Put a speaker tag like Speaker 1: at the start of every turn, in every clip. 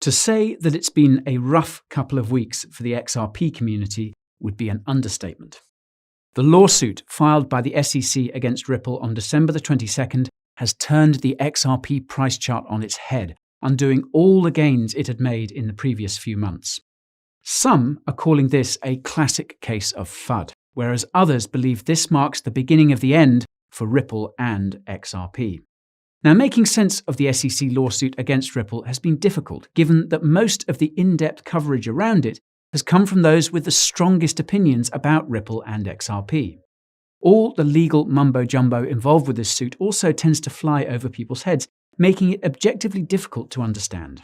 Speaker 1: To say that it's been a rough couple of weeks for the XRP community would be an understatement. The lawsuit filed by the SEC against Ripple on December the 22nd has turned the XRP price chart on its head, undoing all the gains it had made in the previous few months. Some are calling this a classic case of FUD, whereas others believe this marks the beginning of the end for Ripple and XRP. Now, making sense of the SEC lawsuit against Ripple has been difficult, given that most of the in-depth coverage around it has come from those with the strongest opinions about Ripple and XRP. All the legal mumbo-jumbo involved with this suit also tends to fly over people's heads, making it objectively difficult to understand.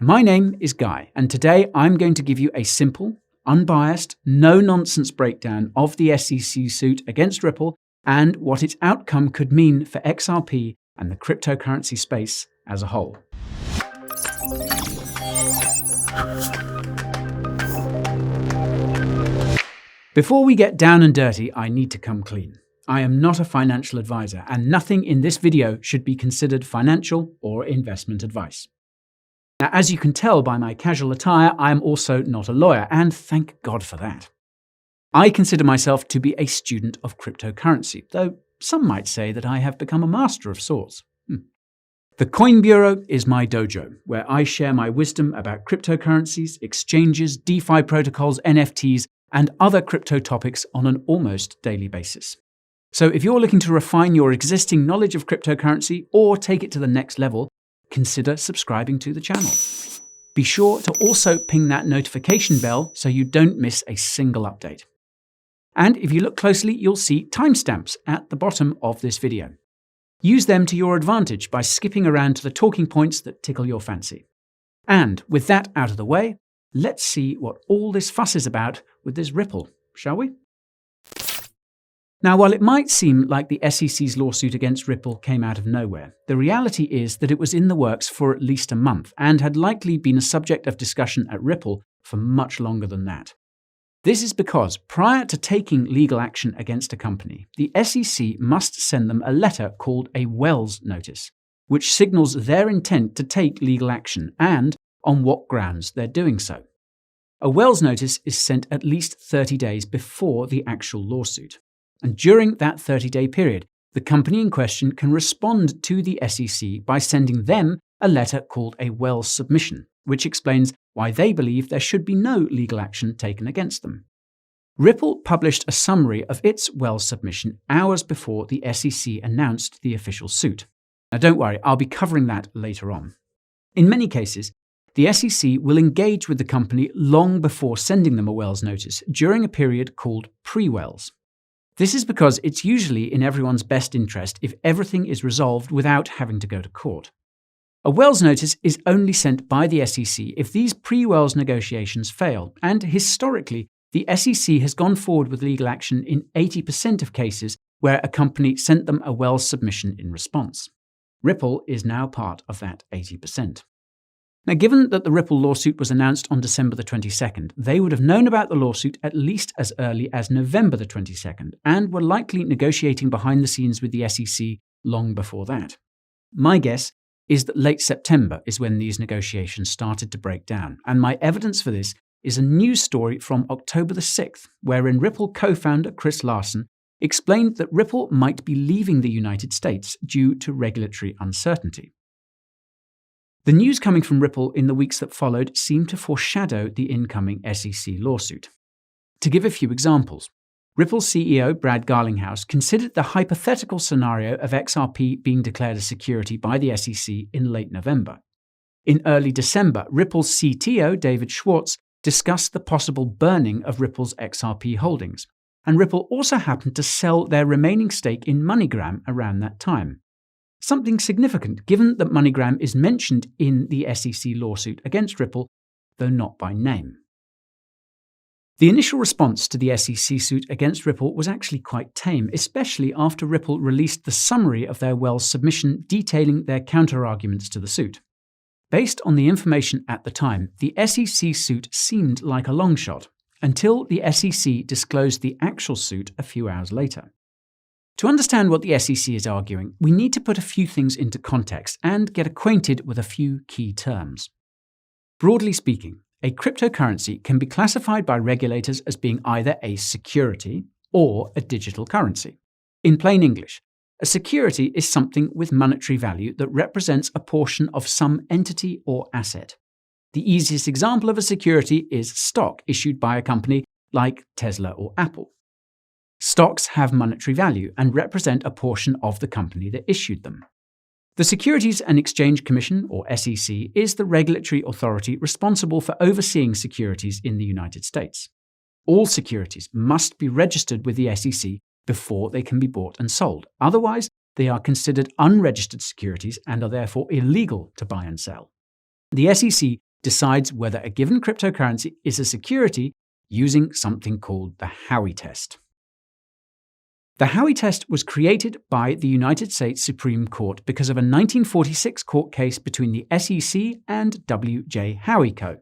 Speaker 1: My name is Guy, and today I'm going to give you a simple, unbiased, no-nonsense breakdown of the SEC suit against Ripple and what its outcome could mean for XRP and the cryptocurrency space as a whole. Before we get down and dirty, I need to come clean. I am not a financial advisor, and nothing in this video should be considered financial or investment advice. Now, as you can tell by my casual attire, I am also not a lawyer, and thank God for that. I consider myself to be a student of cryptocurrency, though some might say that I have become a master of sorts. The Coin Bureau is my dojo, where I share my wisdom about cryptocurrencies, exchanges, DeFi protocols, NFTs, and other crypto topics on an almost daily basis. So if you're looking to refine your existing knowledge of cryptocurrency or take it to the next level, consider subscribing to the channel. Be sure to also ping that notification bell so you don't miss a single update. And if you look closely, you'll see timestamps at the bottom of this video. Use them to your advantage by skipping around to the talking points that tickle your fancy. And with that out of the way, let's see what all this fuss is about with this Ripple, shall we? Now, while it might seem like the SEC's lawsuit against Ripple came out of nowhere, the reality is that it was in the works for at least a month and had likely been a subject of discussion at Ripple for much longer than that. This is because prior to taking legal action against a company, the SEC must send them a letter called a Wells Notice, which signals their intent to take legal action and on what grounds they're doing so. A Wells Notice is sent at least 30 days before the actual lawsuit. And during that 30-day period, the company in question can respond to the SEC by sending them a letter called a Wells Submission, which explains why they believe there should be no legal action taken against them. Ripple published a summary of its Wells submission hours before the SEC announced the official suit. Now don't worry, I'll be covering that later on. In many cases, the SEC will engage with the company long before sending them a Wells notice during a period called pre-Wells. This is because it's usually in everyone's best interest if everything is resolved without having to go to court. A Wells notice is only sent by the SEC if these pre-Wells negotiations fail, and historically, the SEC has gone forward with legal action in 80% of cases where a company sent them a Wells submission in response. Ripple is now part of that 80%. Now, given that the Ripple lawsuit was announced on December the 22nd, they would have known about the lawsuit at least as early as November the 22nd, and were likely negotiating behind the scenes with the SEC long before that. My guess is that late September is when these negotiations started to break down, and my evidence for this is a news story from October the 6th, wherein Ripple co-founder Chris Larsen explained that Ripple might be leaving the United States due to regulatory uncertainty. The news coming from Ripple in the weeks that followed seemed to foreshadow the incoming SEC lawsuit. To give a few examples, Ripple's CEO Brad Garlinghouse considered the hypothetical scenario of XRP being declared a security by the SEC in late November. In early December, Ripple's CTO David Schwartz discussed the possible burning of Ripple's XRP holdings, and Ripple also happened to sell their remaining stake in MoneyGram around that time. Something significant given that MoneyGram is mentioned in the SEC lawsuit against Ripple, though not by name. The initial response to the SEC suit against Ripple was actually quite tame, especially after Ripple released the summary of their Wells submission detailing their counter-arguments to the suit. Based on the information at the time, the SEC suit seemed like a long shot, until the SEC disclosed the actual suit a few hours later. To understand what the SEC is arguing, we need to put a few things into context and get acquainted with a few key terms. Broadly speaking, a cryptocurrency can be classified by regulators as being either a security or a digital currency. In plain English, a security is something with monetary value that represents a portion of some entity or asset. The easiest example of a security is stock issued by a company like Tesla or Apple. Stocks have monetary value and represent a portion of the company that issued them. The Securities and Exchange Commission, or SEC, is the regulatory authority responsible for overseeing securities in the United States. All securities must be registered with the SEC before they can be bought and sold. Otherwise, they are considered unregistered securities and are therefore illegal to buy and sell. The SEC decides whether a given cryptocurrency is a security using something called the Howey Test. The Howey Test was created by the United States Supreme Court because of a 1946 court case between the SEC and W.J. Howey Co.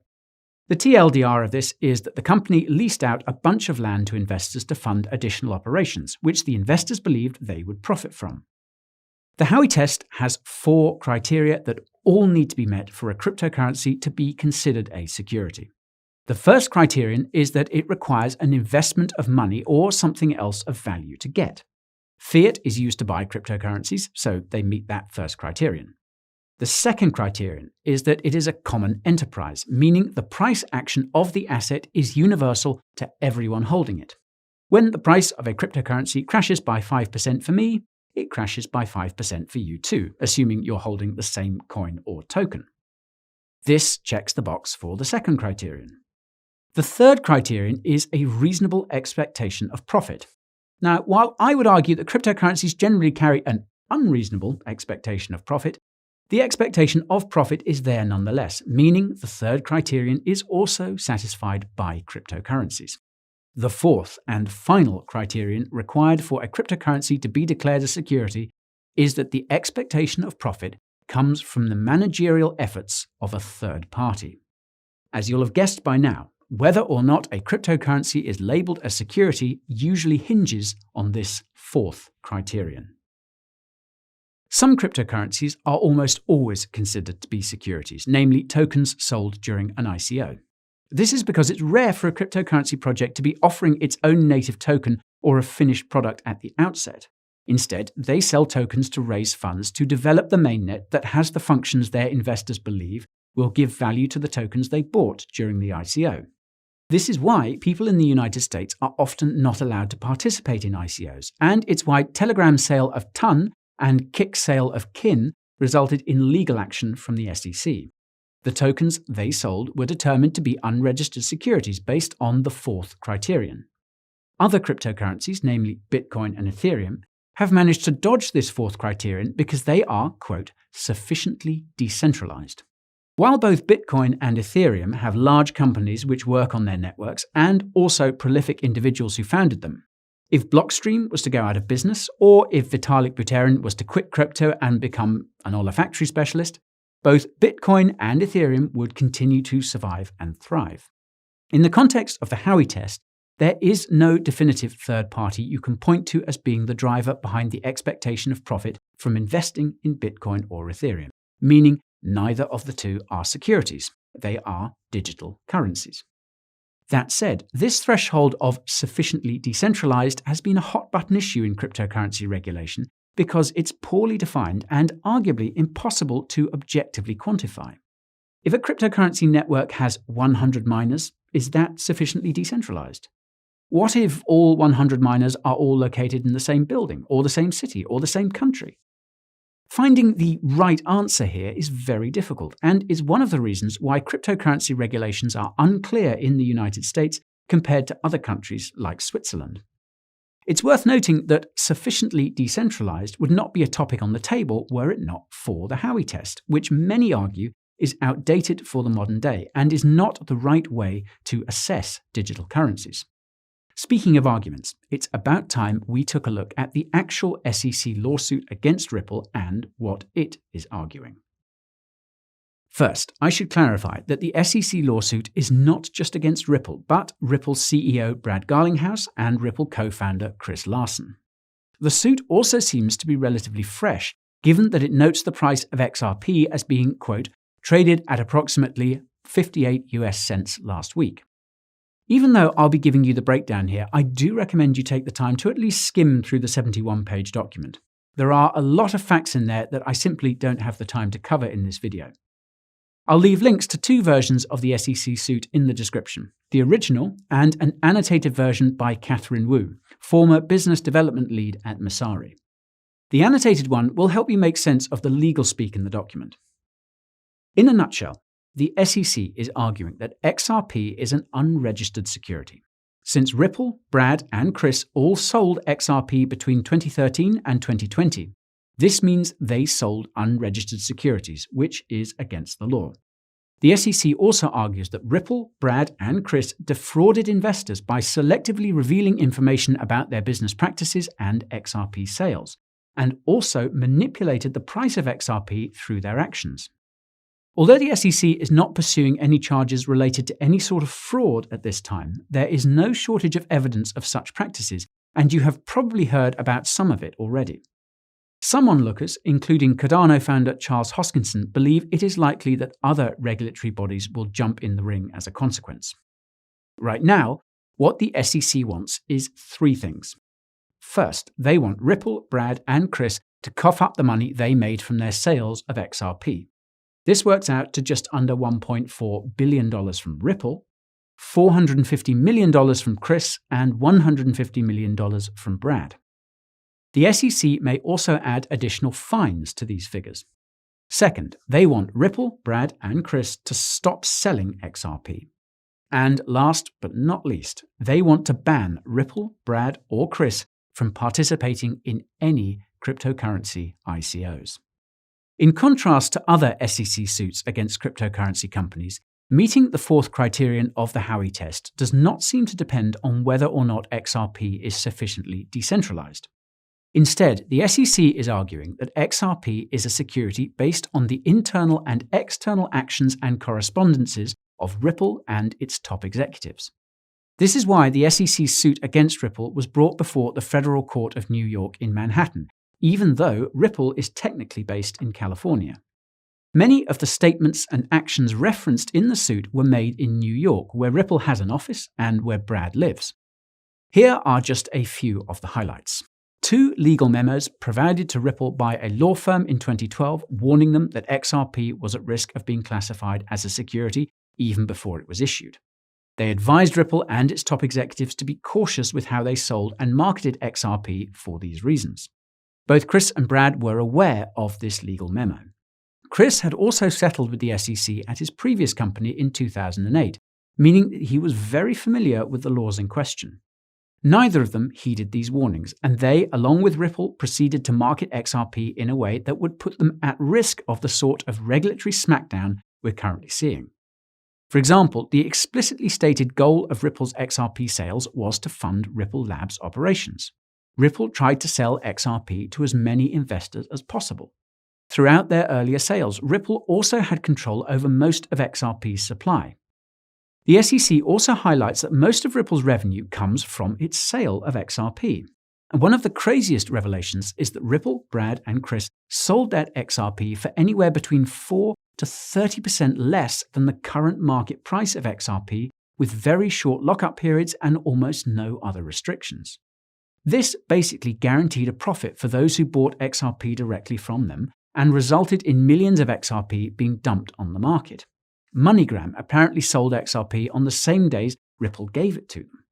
Speaker 1: The TLDR of this is that the company leased out a bunch of land to investors to fund additional operations, which the investors believed they would profit from. The Howey Test has 4 criteria that all need to be met for a cryptocurrency to be considered a security. The first criterion is that it requires an investment of money or something else of value to get. Fiat is used to buy cryptocurrencies, so they meet that first criterion. The second criterion is that it is a common enterprise, meaning the price action of the asset is universal to everyone holding it. When the price of a cryptocurrency crashes by 5% for me, it crashes by 5% for you too, assuming you're holding the same coin or token. This checks the box for the second criterion. The third criterion is a reasonable expectation of profit. Now, while I would argue that cryptocurrencies generally carry an unreasonable expectation of profit, the expectation of profit is there nonetheless, meaning the third criterion is also satisfied by cryptocurrencies. The fourth and final criterion required for a cryptocurrency to be declared a security is that the expectation of profit comes from the managerial efforts of a third party. As you'll have guessed by now, whether or not a cryptocurrency is labeled a security usually hinges on this fourth criterion. Some cryptocurrencies are almost always considered to be securities, namely tokens sold during an ICO. This is because it's rare for a cryptocurrency project to be offering its own native token or a finished product at the outset. Instead, they sell tokens to raise funds to develop the mainnet that has the functions their investors believe will give value to the tokens they bought during the ICO. This is why people in the United States are often not allowed to participate in ICOs, and it's why Telegram's sale of Ton and Kik's sale of Kin resulted in legal action from the SEC. The tokens they sold were determined to be unregistered securities based on the fourth criterion. Other cryptocurrencies, namely Bitcoin and Ethereum, have managed to dodge this fourth criterion because they are, quote, sufficiently decentralized. While both Bitcoin and Ethereum have large companies which work on their networks and also prolific individuals who founded them, if Blockstream was to go out of business, or if Vitalik Buterin was to quit crypto and become an olfactory specialist, both Bitcoin and Ethereum would continue to survive and thrive. In the context of the Howey Test, there is no definitive third party you can point to as being the driver behind the expectation of profit from investing in Bitcoin or Ethereum, meaning neither of the two are securities. They are digital currencies. That said, this threshold of sufficiently decentralized has been a hot-button issue in cryptocurrency regulation because it's poorly defined and arguably impossible to objectively quantify. If a cryptocurrency network has 100 miners, is that sufficiently decentralized? What if all 100 miners are all located in the same building, or the same city, or the same country? Finding the right answer here is very difficult and is one of the reasons why cryptocurrency regulations are unclear in the United States compared to other countries like Switzerland. It's worth noting that sufficiently decentralized would not be a topic on the table were it not for the Howey Test, which many argue is outdated for the modern day and is not the right way to assess digital currencies. Speaking of arguments, it's about time we took a look at the actual SEC lawsuit against Ripple and what it is arguing. First, I should clarify that the SEC lawsuit is not just against Ripple, but Ripple's CEO Brad Garlinghouse and Ripple co-founder Chris Larsen. The suit also seems to be relatively fresh, given that it notes the price of XRP as being, quote, traded at approximately 58 US cents last week. Even though I'll be giving you the breakdown here, I do recommend you take the time to at least skim through the 71-page document. There are a lot of facts in there that I simply don't have the time to cover in this video. I'll leave links to 2 versions of the SEC suit in the description, the original and an annotated version by Catherine Wu, former business development lead at Messari. The annotated one will help you make sense of the legal speak in the document. In a nutshell, the SEC is arguing that XRP is an unregistered security. Since Ripple, Brad, and Chris all sold XRP between 2013 and 2020, this means they sold unregistered securities, which is against the law. The SEC also argues that Ripple, Brad, and Chris defrauded investors by selectively revealing information about their business practices and XRP sales, and also manipulated the price of XRP through their actions. Although the SEC is not pursuing any charges related to any sort of fraud at this time, there is no shortage of evidence of such practices, and you have probably heard about some of it already. Some onlookers, including Cardano founder Charles Hoskinson, believe it is likely that other regulatory bodies will jump in the ring as a consequence. Right now, what the SEC wants is 3 things. First, they want Ripple, Brad, and Chris to cough up the money they made from their sales of XRP. This works out to just under $1.4 billion from Ripple, $450 million from Chris, and $150 million from Brad. The SEC may also add additional fines to these figures. Second, they want Ripple, Brad, and Chris to stop selling XRP. And last but not least, they want to ban Ripple, Brad, or Chris from participating in any cryptocurrency ICOs. In contrast to other SEC suits against cryptocurrency companies, meeting the 4th criterion of the Howey Test does not seem to depend on whether or not XRP is sufficiently decentralized. Instead, the SEC is arguing that XRP is a security based on the internal and external actions and correspondences of Ripple and its top executives. This is why the SEC's suit against Ripple was brought before the Federal Court of New York in Manhattan, even though Ripple is technically based in California. Many of the statements and actions referenced in the suit were made in New York, where Ripple has an office and where Brad lives. Here are just a few of the highlights. 2 legal memos provided to Ripple by a law firm in 2012 warning them that XRP was at risk of being classified as a security even before it was issued. They advised Ripple and its top executives to be cautious with how they sold and marketed XRP for these reasons. Both Chris and Brad were aware of this legal memo. Chris had also settled with the SEC at his previous company in 2008, meaning that he was very familiar with the laws in question. Neither of them heeded these warnings, and they, along with Ripple, proceeded to market XRP in a way that would put them at risk of the sort of regulatory smackdown we're currently seeing. For example, the explicitly stated goal of Ripple's XRP sales was to fund Ripple Labs operations. Ripple tried to sell XRP to as many investors as possible. Throughout their earlier sales, Ripple also had control over most of XRP's supply. The SEC also highlights that most of Ripple's revenue comes from its sale of XRP. And one of the craziest revelations is that Ripple, Brad, and Chris sold that XRP for anywhere between 4 to 30% less than the current market price of XRP, with very short lockup periods and almost no other restrictions. This basically guaranteed a profit for those who bought XRP directly from them and resulted in millions of XRP being dumped on the market. MoneyGram apparently sold XRP on the same days Ripple gave it to them.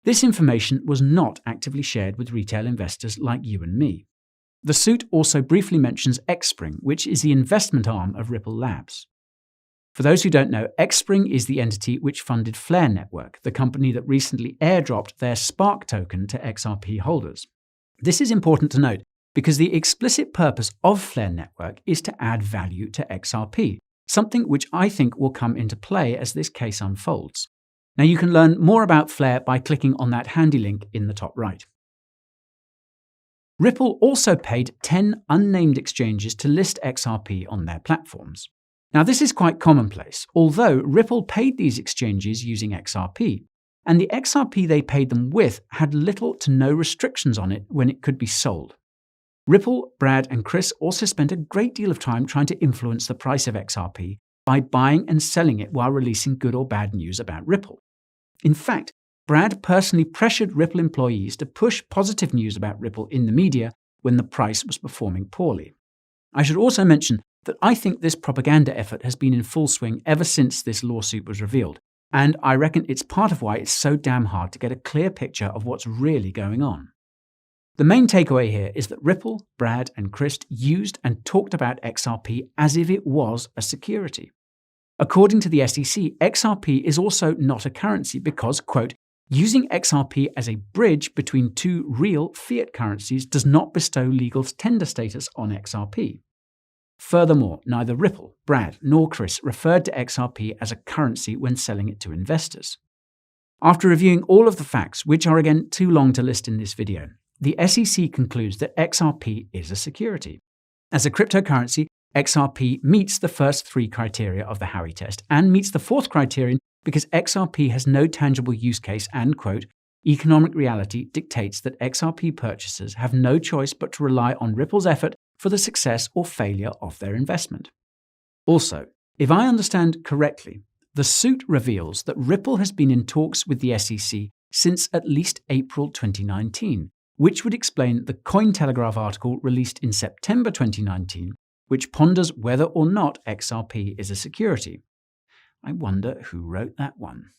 Speaker 1: This information was not actively shared with retail investors like you and me. The suit also briefly mentions Xspring, which is the investment arm of Ripple Labs. For those who don't know, Xspring is the entity which funded Flare Network, the company that recently airdropped their Spark token to XRP holders. This is important to note because the explicit purpose of Flare Network is to add value to XRP, something which I think will come into play as this case unfolds. Now you can learn more about Flare by clicking on that handy link in the top right. Ripple also paid 10 unnamed exchanges to list XRP on their platforms. Now this is quite commonplace, although Ripple paid these exchanges using XRP, and the XRP they paid them with had little to no restrictions on it when it could be sold. Ripple, Brad, and Chris also spent a great deal of time trying to influence the price of XRP by buying and selling it while releasing good or bad news about Ripple. In fact, Brad personally pressured Ripple employees to push positive news about Ripple in the media when the price was performing poorly. I should also mention that I think this propaganda effort has been in full swing ever since this lawsuit was revealed, and I reckon it's part of why it's so damn hard to get a clear picture of what's really going on. The main takeaway here is that Ripple, Brad, and Chris used and talked about XRP as if it was a security. According to the SEC, XRP is also not a currency because, quote, using XRP as a bridge between two real fiat currencies does not bestow legal tender status on XRP. Furthermore, neither Ripple, Brad, nor Chris referred to XRP as a currency when selling it to investors. After reviewing all of the facts, which are again too long to list in this video, the SEC concludes that XRP is a security. As a cryptocurrency, XRP meets the first three criteria of the Howey Test and meets the fourth criterion because XRP has no tangible use case and, quote, economic reality dictates that XRP purchasers have no choice but to rely on Ripple's effort for the success or failure of their investment. Also, if I understand correctly, the suit reveals that Ripple has been in talks with the SEC since at least April 2019, which would explain the Cointelegraph article released in September 2019, which ponders whether or not XRP is a security. I wonder who wrote that one.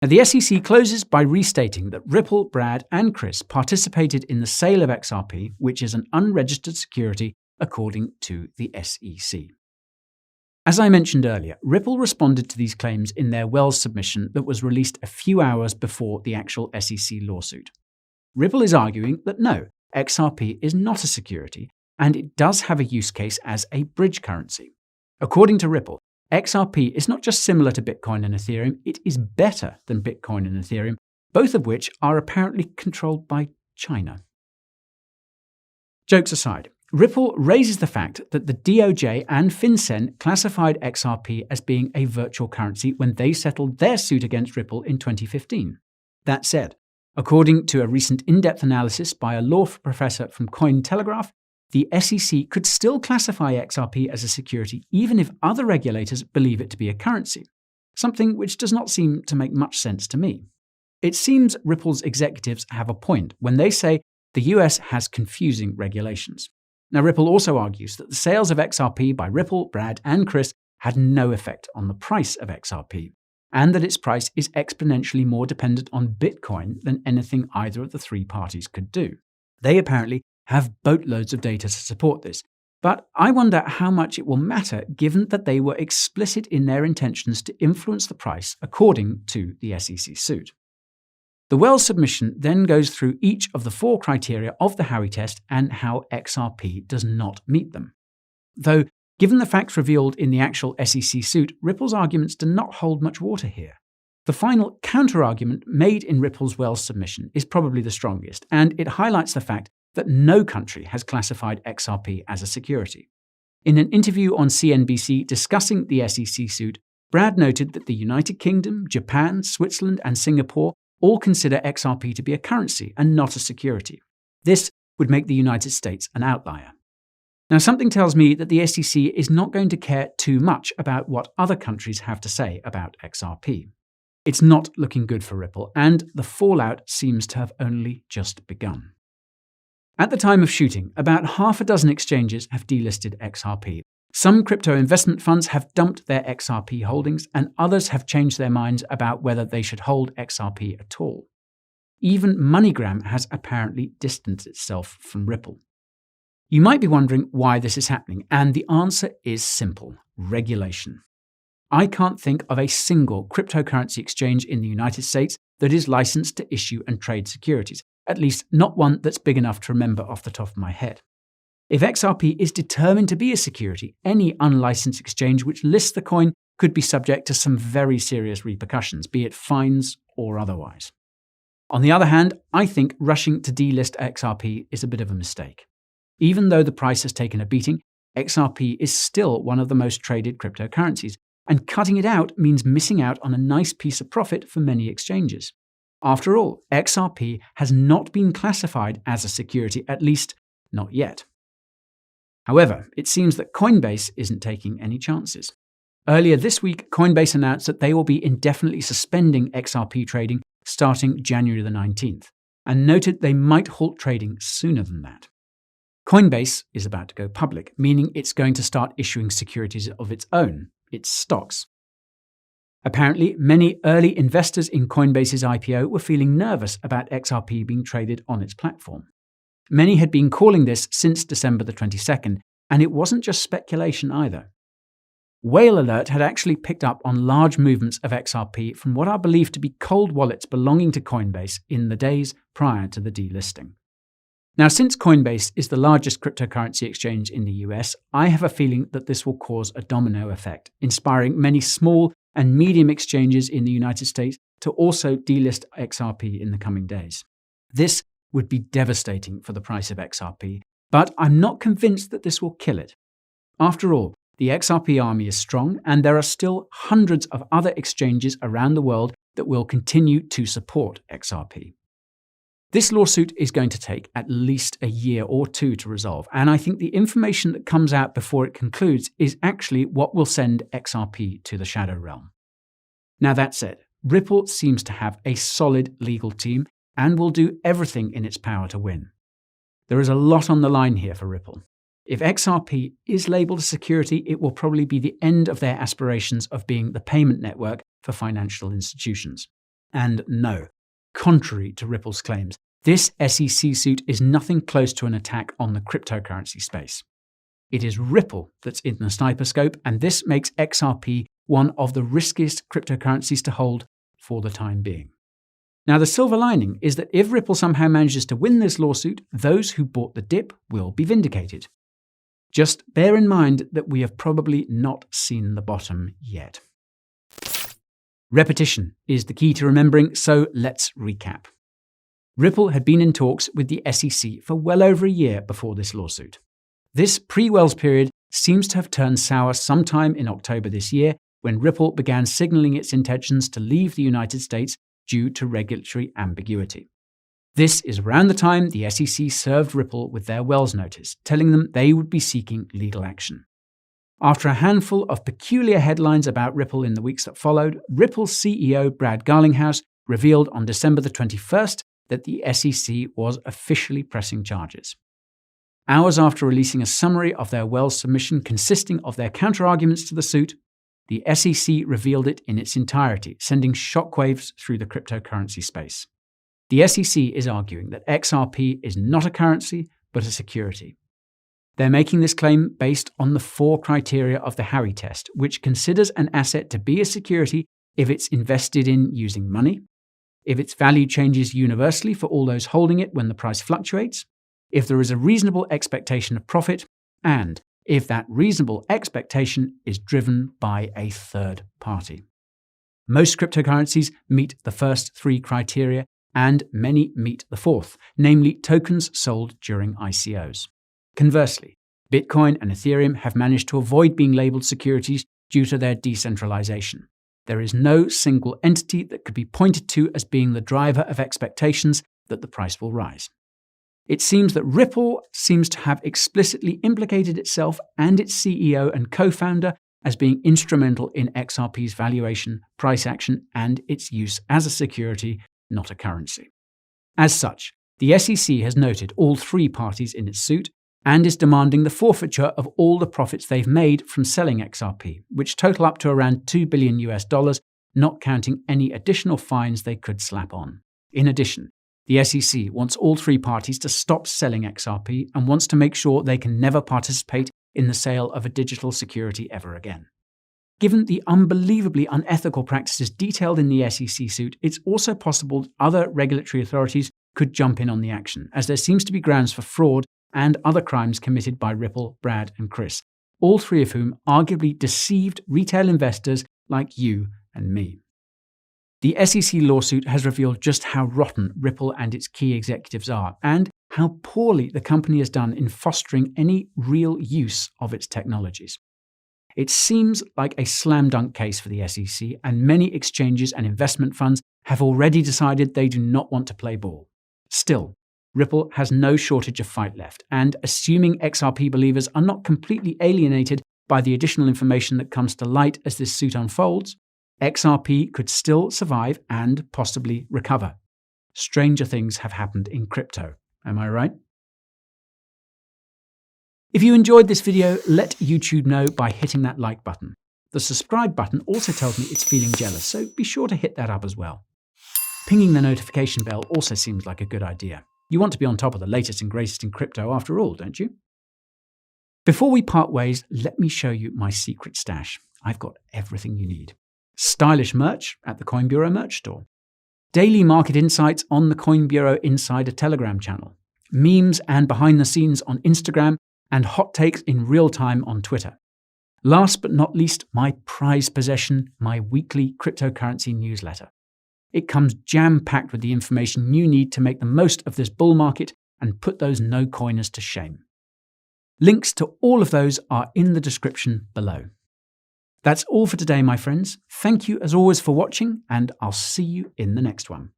Speaker 1: Now, the SEC closes by restating that Ripple, Brad, and Chris participated in the sale of XRP, which is an unregistered security according to the SEC. As I mentioned earlier, Ripple responded to these claims in their Wells submission that was released a few hours before the actual SEC lawsuit. Ripple is arguing that no, XRP is not a security, and it does have a use case as a bridge currency. According to Ripple, XRP is not just similar to Bitcoin and Ethereum, it is better than Bitcoin and Ethereum, both of which are apparently controlled by China. Jokes aside, Ripple raises the fact that the DOJ and FinCEN classified XRP as being a virtual currency when they settled their suit against Ripple in 2015. That said, according to a recent in-depth analysis by a law professor from Cointelegraph, the SEC could still classify XRP as a security even if other regulators believe it to be a currency, something which does not seem to make much sense to me. It seems Ripple's executives have a point when they say the US has confusing regulations. Now, Ripple also argues that the sales of XRP by Ripple, Brad, and Chris had no effect on the price of XRP, and that its price is exponentially more dependent on Bitcoin than anything either of the three parties could do. They apparently have boatloads of data to support this, but I wonder how much it will matter given that they were explicit in their intentions to influence the price according to the SEC suit. The Wells submission then goes through each of the four criteria of the Howey Test and how XRP does not meet them. Though, given the facts revealed in the actual SEC suit, Ripple's arguments do not hold much water here. The final counter-argument made in Ripple's Wells submission is probably the strongest, and it highlights the fact that no country has classified XRP as a security. In an interview on CNBC discussing the SEC suit, Brad noted that the United Kingdom, Japan, Switzerland, and Singapore all consider XRP to be a currency and not a security. This would make the United States an outlier. Now, something tells me that the SEC is not going to care too much about what other countries have to say about XRP. It's not looking good for Ripple, and the fallout seems to have only just begun. At the time of shooting, about half a dozen exchanges have delisted XRP. Some crypto investment funds have dumped their XRP holdings, and others have changed their minds about whether they should hold XRP at all. Even MoneyGram has apparently distanced itself from Ripple. You might be wondering why this is happening, and the answer is simple: regulation. I can't think of a single cryptocurrency exchange in the United States that is licensed to issue and trade securities, at least not one that's big enough to remember off the top of my head. If XRP is determined to be a security, any unlicensed exchange which lists the coin could be subject to some very serious repercussions, be it fines or otherwise. On the other hand, I think rushing to delist XRP is a bit of a mistake. Even though the price has taken a beating, XRP is still one of the most traded cryptocurrencies, and cutting it out means missing out on a nice piece of profit for many exchanges. After all, XRP has not been classified as a security, at least not yet. However, it seems that Coinbase isn't taking any chances. Earlier this week, Coinbase announced that they will be indefinitely suspending XRP trading starting January the 19th, and noted they might halt trading sooner than that. Coinbase is about to go public, meaning it's going to start issuing securities of its own, its stocks. Apparently, many early investors in Coinbase's IPO were feeling nervous about XRP being traded on its platform. Many had been calling this since December the 22nd, and it wasn't just speculation either. Whale Alert had actually picked up on large movements of XRP from what are believed to be cold wallets belonging to Coinbase in the days prior to the delisting. Now, since Coinbase is the largest cryptocurrency exchange in the US, I have a feeling that this will cause a domino effect, inspiring many small and medium exchanges in the United States to also delist XRP in the coming days. This would be devastating for the price of XRP, but I'm not convinced that this will kill it. After all, the XRP army is strong, and there are still hundreds of other exchanges around the world that will continue to support XRP. This lawsuit is going to take at least a year or two to resolve, and I think the information that comes out before it concludes is actually what will send XRP to the shadow realm. Now that said, Ripple seems to have a solid legal team and will do everything in its power to win. There is a lot on the line here for Ripple. If XRP is labeled a security, it will probably be the end of their aspirations of being the payment network for financial institutions. And no, contrary to Ripple's claims, this SEC suit is nothing close to an attack on the cryptocurrency space. It is Ripple that's in the sniper scope, and this makes XRP one of the riskiest cryptocurrencies to hold for the time being. Now, the silver lining is that if Ripple somehow manages to win this lawsuit, those who bought the dip will be vindicated. Just bear in mind that we have probably not seen the bottom yet. Repetition is the key to remembering, so let's recap. Ripple had been in talks with the SEC for well over a year before this lawsuit. This pre-Wells period seems to have turned sour sometime in October this year, when Ripple began signaling its intentions to leave the United States due to regulatory ambiguity. This is around the time the SEC served Ripple with their Wells notice, telling them they would be seeking legal action. After a handful of peculiar headlines about Ripple in the weeks that followed, Ripple's CEO Brad Garlinghouse revealed on December the 21st that the SEC was officially pressing charges. Hours after releasing a summary of their Wells submission consisting of their counterarguments to the suit, the SEC revealed it in its entirety, sending shockwaves through the cryptocurrency space. The SEC is arguing that XRP is not a currency, but a security. They're making this claim based on the 4 criteria of the Howey Test, which considers an asset to be a security if it's invested in using money, if its value changes universally for all those holding it when the price fluctuates, if there is a reasonable expectation of profit, and if that reasonable expectation is driven by a third party. Most cryptocurrencies meet the first 3 criteria, and many meet the 4th, namely tokens sold during ICOs. Conversely, Bitcoin and Ethereum have managed to avoid being labeled securities due to their decentralization. There is no single entity that could be pointed to as being the driver of expectations that the price will rise. It seems that Ripple seems to have explicitly implicated itself and its CEO and co-founder as being instrumental in XRP's valuation, price action, and its use as a security, not a currency. As such, the SEC has noted all 3 parties in its suit and is demanding the forfeiture of all the profits they've made from selling XRP, which total up to around $2 billion, not counting any additional fines they could slap on. In addition, the SEC wants all 3 parties to stop selling XRP and wants to make sure they can never participate in the sale of a digital security ever again. Given the unbelievably unethical practices detailed in the SEC suit, it's also possible that other regulatory authorities could jump in on the action, as there seems to be grounds for fraud and other crimes committed by Ripple, Brad, and Chris, all 3 of whom arguably deceived retail investors like you and me. The SEC lawsuit has revealed just how rotten Ripple and its key executives are, and how poorly the company has done in fostering any real use of its technologies. It seems like a slam dunk case for the SEC, and many exchanges and investment funds have already decided they do not want to play ball. Still, Ripple has no shortage of fight left, and assuming XRP believers are not completely alienated by the additional information that comes to light as this suit unfolds, XRP could still survive and possibly recover. Stranger things have happened in crypto, am I right? If you enjoyed this video, let YouTube know by hitting that like button. The subscribe button also tells me it's feeling jealous, so be sure to hit that up as well. Pinging the notification bell also seems like a good idea. You want to be on top of the latest and greatest in crypto after all, don't you? Before we part ways, let me show you my secret stash. I've got everything you need. Stylish merch at the Coin Bureau merch store. Daily market insights on the Coin Bureau Insider Telegram channel. Memes and behind the scenes on Instagram, and hot takes in real time on Twitter. Last but not least, my prized possession, my weekly cryptocurrency newsletter. It comes jam-packed with the information you need to make the most of this bull market and put those no-coiners to shame. Links to all of those are in the description below. That's all for today, my friends. Thank you as always for watching, and I'll see you in the next one.